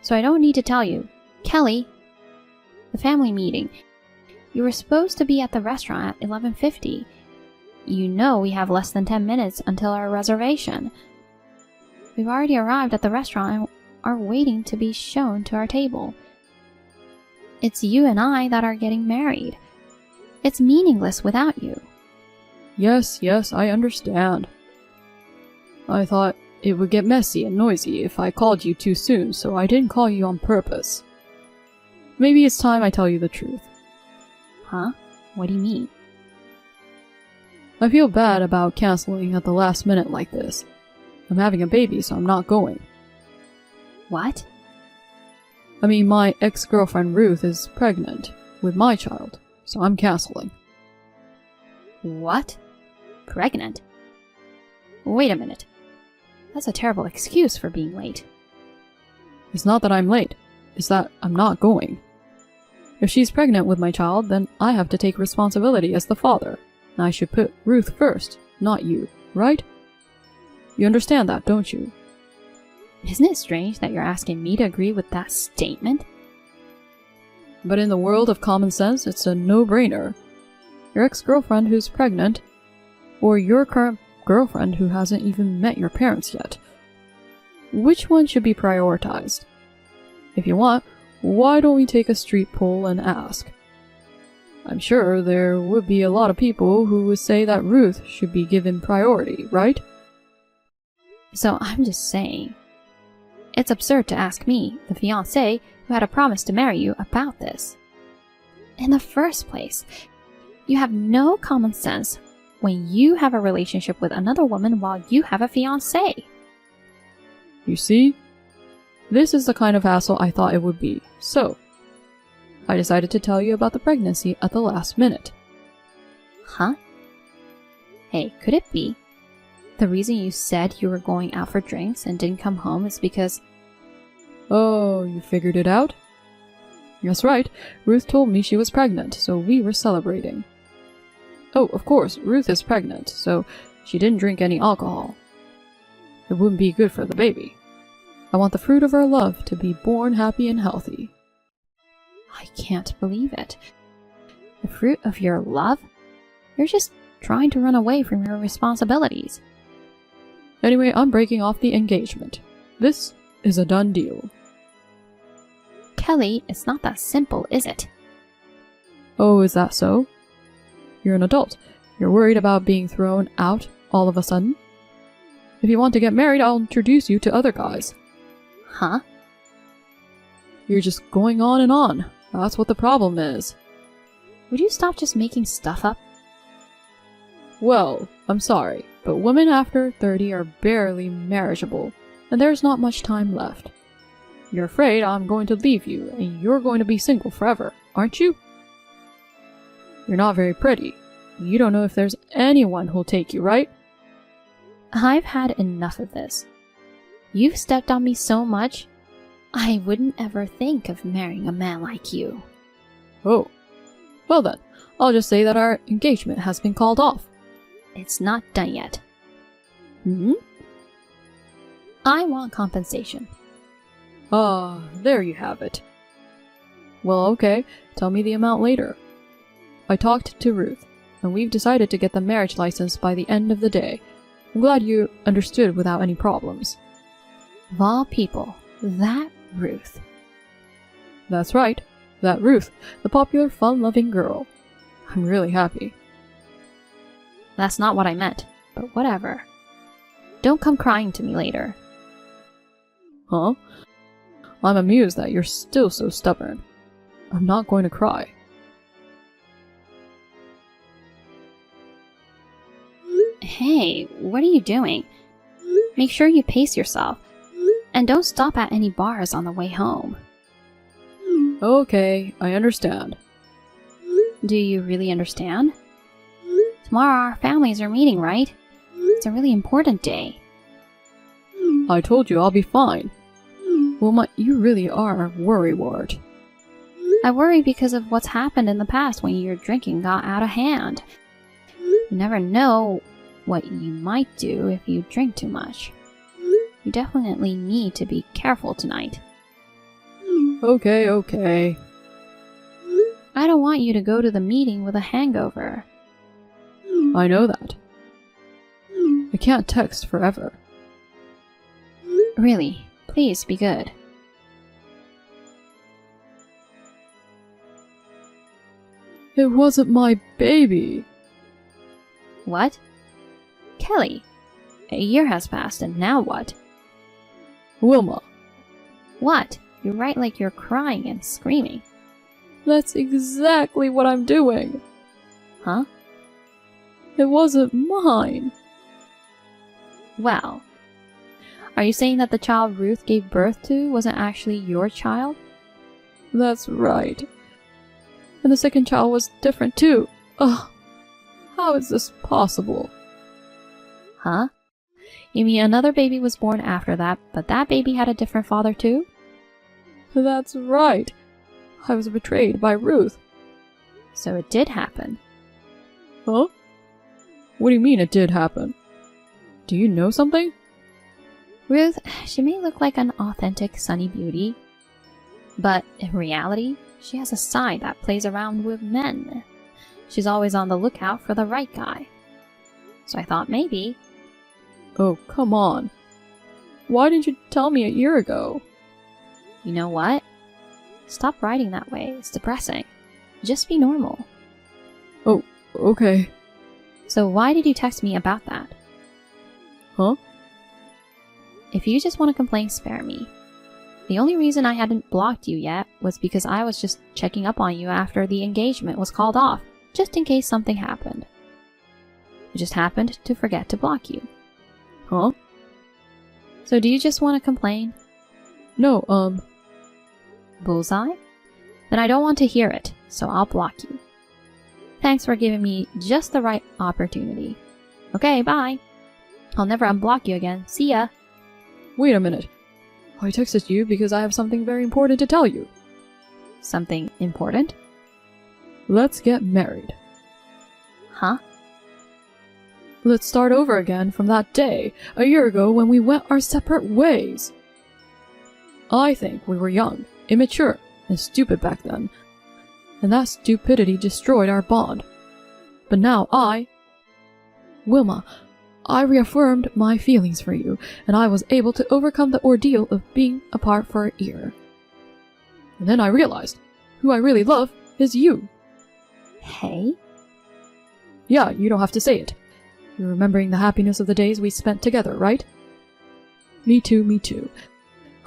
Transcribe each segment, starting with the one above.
So I don't need to tell you. Kelly, the family meeting. You were supposed to be at the restaurant at 11:50. You know we have less than 10 minutes until our reservation. We've already arrived at the restaurant and are waiting to be shown to our table. It's you and I that are getting married. It's meaningless without you. Yes, I understand. I thought it would get messy and noisy if I called you too soon, so I didn't call you on purpose. Maybe it's time I tell you the truth. Huh? What do you mean? I feel bad about canceling at the last minute like this. I'm having a baby, so I'm not going. What? I mean, my ex-girlfriend Ruth is pregnant with my child, so I'm canceling. What? Pregnant? Wait a minute. That's a terrible excuse for being late. It's not that I'm late, it's that I'm not going. If she's pregnant with my child, then I have to take responsibility as the father, and I should put Ruth first, not you, right? You understand that, don't you? Isn't it strange that you're asking me to agree with that statement? But in the world of common sense, it's a no-brainer. Your ex-girlfriend who's pregnant, or your current girlfriend who hasn't even met your parents yet. Which one should be prioritized? If you want, why don't we take a street poll and ask? I'm sure there would be a lot of people who would say that Ruth should be given priority, right? So I'm just saying, it's absurd to ask me, the fiancé who had a promise to marry you, about this. In the first place, you have no common sense when you have a relationship with another woman while you have a fiancé. You see? This is the kind of hassle I thought it would be, so I decided to tell you about the pregnancy at the last minute. Huh? Hey, could it be the reason you said you were going out for drinks and didn't come home is because... Oh, you figured it out? That's right, Ruth told me she was pregnant, so we were celebrating. Oh, of course, Ruth is pregnant, so she didn't drink any alcohol. It wouldn't be good for the baby. I want the fruit of our love to be born happy and healthy. I can't believe it. The fruit of your love? You're just trying to run away from your responsibilities. Anyway, I'm breaking off the engagement. This is a done deal. Kelly, it's not that simple, is it? Oh, is that so? You're an adult. You're worried about being thrown out all of a sudden? If you want to get married, I'll introduce you to other guys. Huh? You're just going on and on. That's what the problem is. Would you stop just making stuff up? Well, I'm sorry, but women after 30 are barely marriageable, and there's not much time left. You're afraid I'm going to leave you, and you're going to be single forever, aren't you? You're not very pretty. You don't know if there's anyone who'll take you, right? I've had enough of this. You've stepped on me so much, I wouldn't ever think of marrying a man like you. Oh. Well then, I'll just say that our engagement has been called off. It's not done yet. Hmm? I want compensation. Ah, there you have it. Well, okay, tell me the amount later. I talked to Ruth, and we've decided to get the marriage license by the end of the day. I'm glad you understood without any problems. Of all people, that Ruth. That's right, that Ruth, the popular, fun-loving girl. I'm really happy. That's not what I meant, but whatever. Don't come crying to me later. Huh? I'm amused that you're still so stubborn. I'm not going to cry. Hey, what are you doing? Make sure you pace yourself. And don't stop at any bars on the way home. Okay, I understand. Do you really understand? Tomorrow our families are meeting, right? It's a really important day. I told you I'll be fine. Wilma, you really are a worrywart. I worry because of what's happened in the past when your drinking got out of hand. You never know what you might do if you drink too much. You definitely need to be careful tonight. Okay. I don't want you to go to the meeting with a hangover. I know that. I can't text forever. Really, please be good. It wasn't my baby. What? Kelly, a year has passed and now what? Wilma, What? You write like you're crying and screaming. that's exactly what I'm doing. Huh? It wasn't mine. Well, are you saying that the child Ruth gave birth to wasn't actually your child? That's right. And the second child was different too. Ugh. How is this possible? Huh? You mean another baby was born after that, but that baby had a different father too? That's right. I was betrayed by Ruth. So it did happen. Huh? What do you mean it did happen? Do you know something? Ruth, she may look like an authentic Sunny Beauty, but in reality, she has a side that plays around with men. She's always on the lookout for the right guy. So I thought maybe... Oh, come on. Why didn't you tell me a year ago? You know what? Stop writing that way. It's depressing. Just be normal. Oh, okay. So why did you text me about that? Huh? If you just want to complain, spare me. The only reason I hadn't blocked you yet was because I was just checking up on you after the engagement was called off, just in case something happened. I just happened to forget to block you. Huh? So do you just want to complain? No, Bullseye? Then I don't want to hear it, so I'll block you. Thanks for giving me just the right opportunity. Okay, bye. I'll never unblock you again. See ya. Wait a minute. I texted you because I have something very important to tell you. Something important? Let's get married. Huh? Let's start over again from that day, a year ago, when we went our separate ways. I think we were young, immature, and stupid back then, and that stupidity destroyed our bond. But now Wilma, I reaffirmed my feelings for you, and I was able to overcome the ordeal of being apart for a year. And then I realized, who I really love is you. Hey? Yeah, you don't have to say it. You're remembering the happiness of the days we spent together, right? Me too.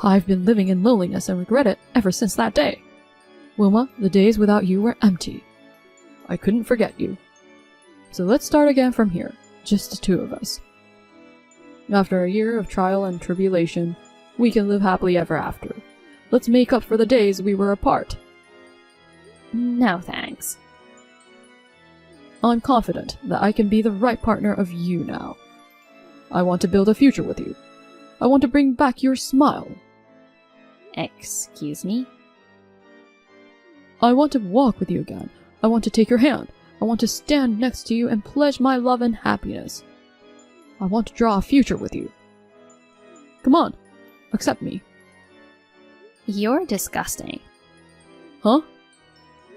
I've been living in loneliness and regret it ever since that day. Wilma, the days without you were empty. I couldn't forget you. So let's start again from here, just the two of us. After a year of trial and tribulation, we can live happily ever after. Let's make up for the days we were apart. No thanks. I'm confident that I can be the right partner of you now. I want to build a future with you. I want to bring back your smile. Excuse me? I want to walk with you again. I want to take your hand. I want to stand next to you and pledge my love and happiness. I want to draw a future with you. Come on, accept me. You're disgusting. Huh?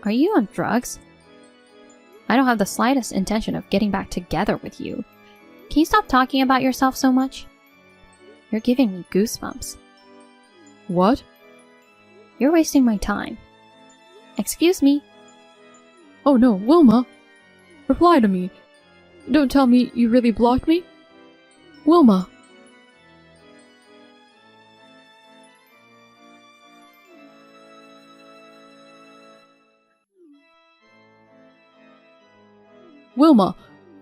Are you on drugs? I don't have the slightest intention of getting back together with you. Can you stop talking about yourself so much? You're giving me goosebumps. What? You're wasting my time. Excuse me? Oh no, Wilma! Reply to me. Don't tell me you really blocked me. Wilma! Wilma,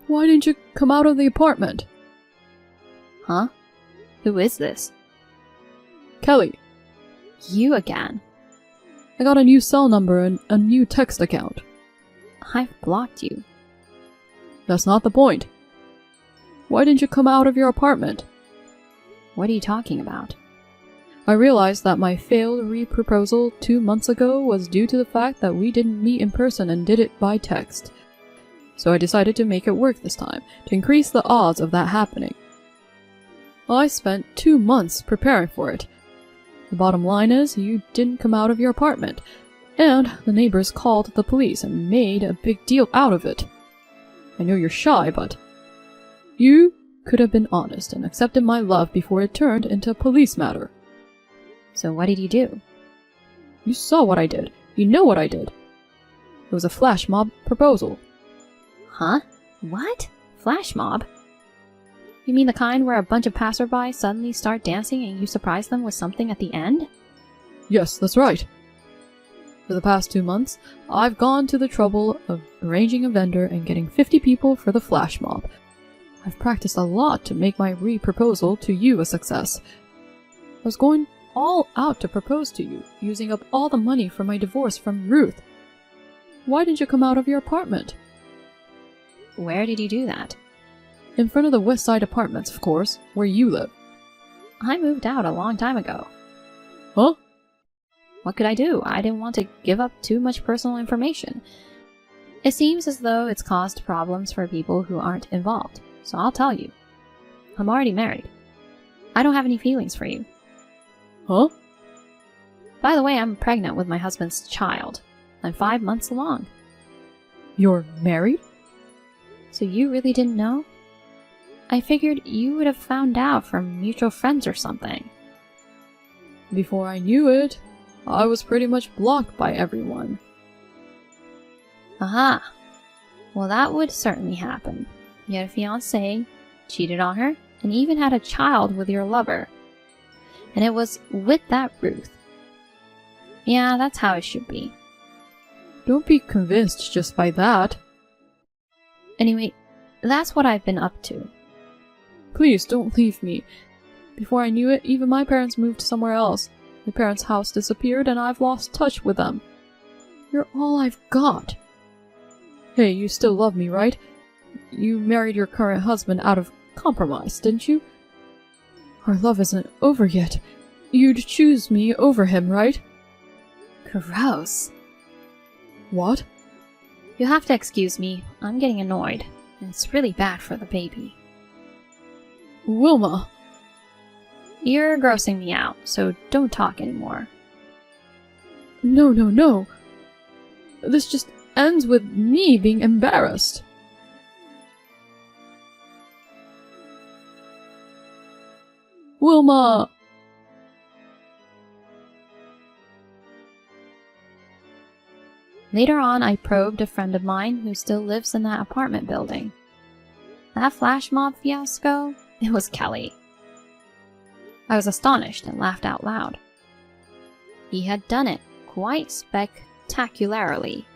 why didn't you come out of the apartment? Huh? Who is this? Kelly, You again. I got a new cell number and a new text account. I've blocked you. That's not the point. Why didn't you come out of your apartment? What are you talking about? I realized that my failed re-proposal 2 months ago was due to the fact that we didn't meet in person and did it by text. So I decided to make it work this time, to increase the odds of that happening. I spent 2 months preparing for it. The bottom line is, you didn't come out of your apartment, and the neighbors called the police and made a big deal out of it. I know you're shy, but you could have been honest and accepted my love before it turned into a police matter. So what did you do? You saw what I did. You know what I did. It was a flash mob proposal. Huh? What? Flash mob? You mean the kind where a bunch of passersby suddenly start dancing and you surprise them with something at the end? Yes, that's right. For the past 2 months, I've gone to the trouble of arranging a vendor and getting 50 people for the flash mob. I've practiced a lot to make my re-proposal to you a success. I was going all out to propose to you, using up all the money from my divorce from Ruth. Why didn't you come out of your apartment? Where did you do that? In front of the West Side Apartments, of course, where you live. I moved out a long time ago. Huh? What could I do? I didn't want to give up too much personal information. It seems as though it's caused problems for people who aren't involved, so I'll tell you. I'm already married. I don't have any feelings for you. Huh? By the way, I'm pregnant with my husband's child. I'm 5 months along. You're married? So you really didn't know? I figured you would have found out from mutual friends or something. Before I knew it, I was pretty much blocked by everyone. Aha! Well, that would certainly happen. You had a fiancée, cheated on her, and even had a child with your lover. And it was with that Ruth. Yeah, that's how it should be. Don't be convinced just by that. Anyway, that's what I've been up to. Please don't leave me. Before I knew it, even my parents moved somewhere else. My parents' house disappeared and I've lost touch with them. You're all I've got. Hey, you still love me, right? You married your current husband out of compromise, didn't you? Our love isn't over yet. You'd choose me over him, right? Gross. What? You'll have to excuse me. I'm getting annoyed. And it's really bad for the baby. Wilma! You're grossing me out, so don't talk anymore. No, no, no. This just ends with me being embarrassed. Wilma! Later on, I probed a friend of mine who still lives in that apartment building. That flash mob fiasco? It was Kelly. I was astonished and laughed out loud. He had done it quite spectacularly.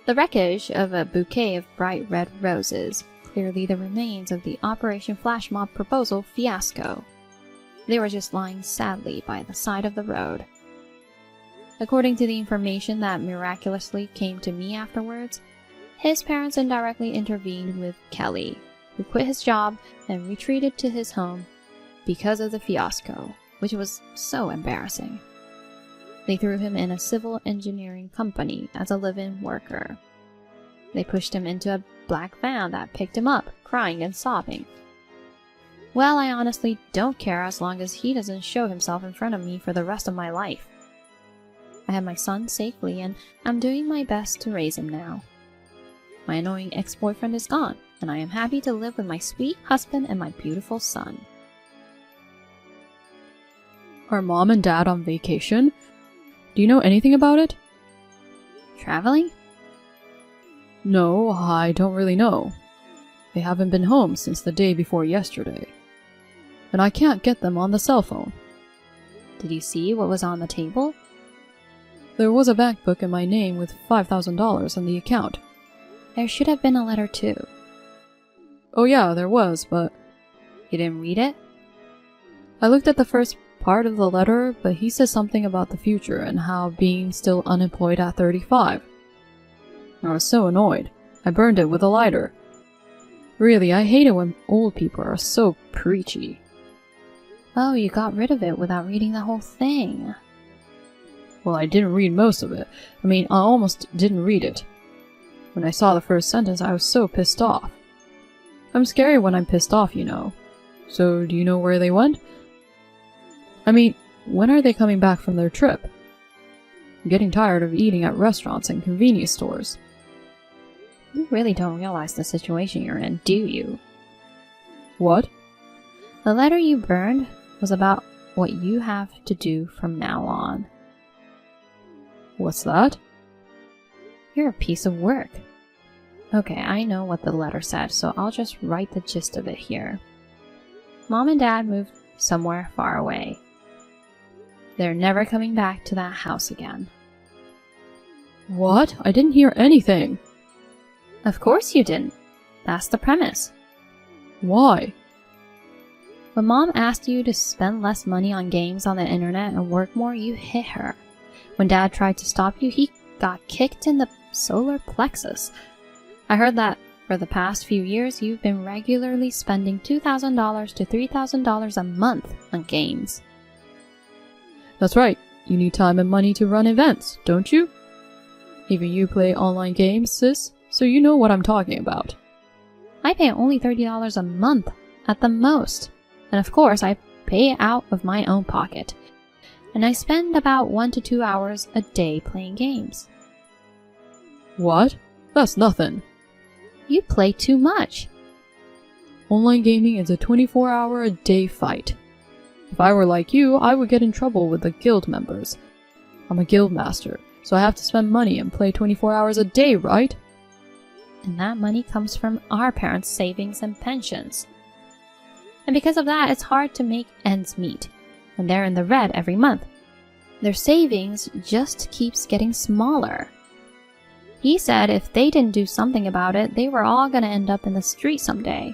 The wreckage of a bouquet of bright red roses, clearly the remains of the Operation Flash Mob proposal fiasco. They were just lying sadly by the side of the road. According to the information that miraculously came to me afterwards, his parents indirectly intervened with Kelly, who quit his job and retreated to his home because of the fiasco, which was so embarrassing. They threw him in a civil engineering company as a live-in worker. They pushed him into a black van that picked him up, crying and sobbing. Well, I honestly don't care as long as he doesn't show himself in front of me for the rest of my life. I have my son safely, and I'm doing my best to raise him now. My annoying ex-boyfriend is gone, and I am happy to live with my sweet husband and my beautiful son. Are Mom and Dad on vacation? Do you know anything about it? Traveling? No, I don't really know. They haven't been home since the day before yesterday. And I can't get them on the cell phone. Did you see what was on the table? There was a bank book in my name with $5,000 on the account. There should have been a letter too. Oh yeah, there was, but... You didn't read it? I looked at the first part of the letter, but he said something about the future and how being still unemployed at 35. I was so annoyed. I burned it with a lighter. Really, I hate it when old people are so preachy. Oh, you got rid of it without reading the whole thing. Well, I didn't read most of it. I mean, I almost didn't read it. When I saw the first sentence, I was so pissed off. I'm scary when I'm pissed off, you know. So, do you know where they went? I mean, when are they coming back from their trip? I'm getting tired of eating at restaurants and convenience stores. You really don't realize the situation you're in, do you? What? The letter you burned was about what you have to do from now on. What's that? You're a piece of work. Okay, I know what the letter said, so I'll just write the gist of it here. Mom and Dad moved somewhere far away. They're never coming back to that house again. What? I didn't hear anything. Of course you didn't. That's the premise. Why? When Mom asked you to spend less money on games on the internet and work more, you hit her. When Dad tried to stop you, he got kicked in the solar plexus. I heard that for the past few years, you've been regularly spending $2,000 to $3,000 a month on games. That's right. You need time and money to run events, don't you? Even you play online games, sis, so you know what I'm talking about. I pay only $30 a month at the most. And of course, I pay out of my own pocket. And I spend about 1 to 2 hours a day playing games. What? That's nothing. You play too much. Online gaming is a 24-hour-a-day fight. If I were like you, I would get in trouble with the guild members. I'm a guild master, so I have to spend money and play 24 hours a day, right? And that money comes from our parents' savings and pensions. And because of that, it's hard to make ends meet, and they're in the red every month. Their savings just keeps getting smaller. He said if they didn't do something about it, they were all gonna end up in the street someday.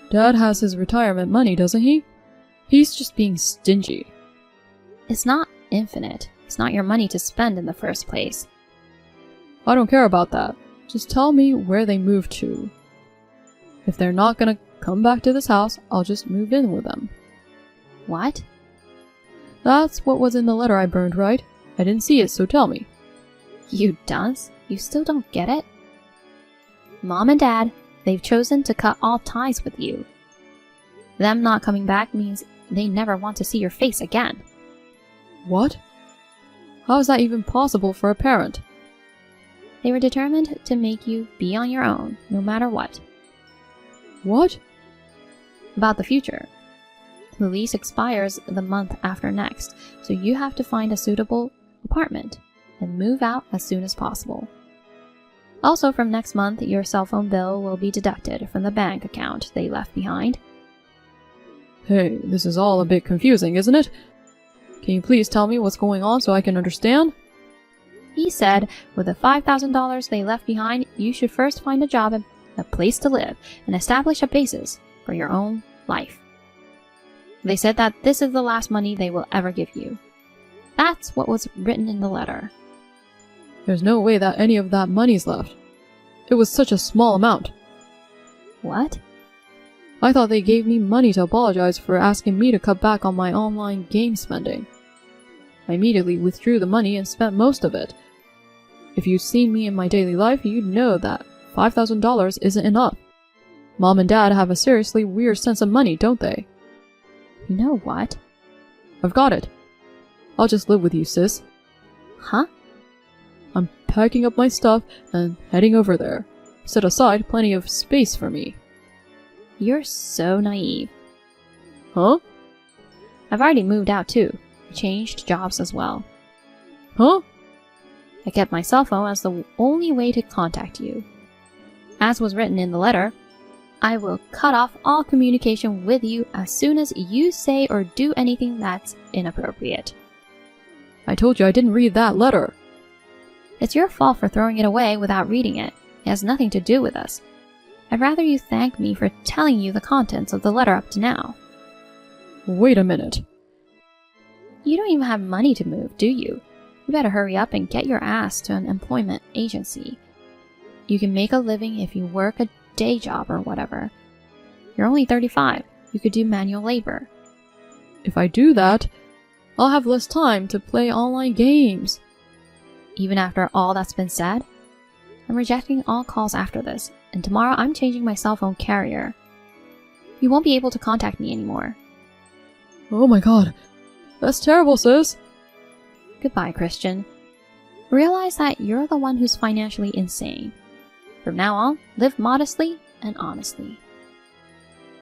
Dad has his retirement money, doesn't he? He's just being stingy. It's not infinite. It's not your money to spend in the first place. I don't care about that. Just tell me where they moved to. If they're not gonna come back to this house, I'll just move in with them. What? That's what was in the letter I burned, right? I didn't see it, so tell me. You dunce? You still don't get it? Mom and Dad, they've chosen to cut all ties with you. Them not coming back means they never want to see your face again. What? How is that even possible for a parent? They were determined to make you be on your own, no matter what. What? About the future. The lease expires the month after next, so you have to find a suitable apartment and move out as soon as possible. Also, from next month, your cell phone bill will be deducted from the bank account they left behind. Hey, this is all a bit confusing, isn't it? Can you please tell me what's going on so I can understand? He said with the $5,000 they left behind, you should first find a job and a place to live and establish a basis for your own life. They said that this is the last money they will ever give you. That's what was written in the letter. There's no way that any of that money's left. It was such a small amount. What? I thought they gave me money to apologize for asking me to cut back on my online game spending. I immediately withdrew the money and spent most of it. If you'd seen me in my daily life, you'd know that $5,000 isn't enough. Mom and Dad have a seriously weird sense of money, don't they? You know what? I've got it. I'll just live with you, sis. Huh? I'm packing up my stuff and heading over there. Set aside plenty of space for me. You're so naive. Huh? I've already moved out too. I changed jobs as well. Huh? I kept my cell phone as the only way to contact you. As was written in the letter, I will cut off all communication with you as soon as you say or do anything that's inappropriate. I told you I didn't read that letter. It's your fault for throwing it away without reading it. It has nothing to do with us. I'd rather you thank me for telling you the contents of the letter up to now. Wait a minute. You don't even have money to move, do you? You better hurry up and get your ass to an employment agency. You can make a living if you work a day job or whatever. You're only 35. You could do manual labor. If I do that, I'll have less time to play online games. Even after all that's been said? I'm rejecting all calls after this, and tomorrow I'm changing my cell phone carrier. You won't be able to contact me anymore. Oh my god. That's terrible, sis. Goodbye, Christian. Realize that you're the one who's financially insane. From now on, live modestly and honestly.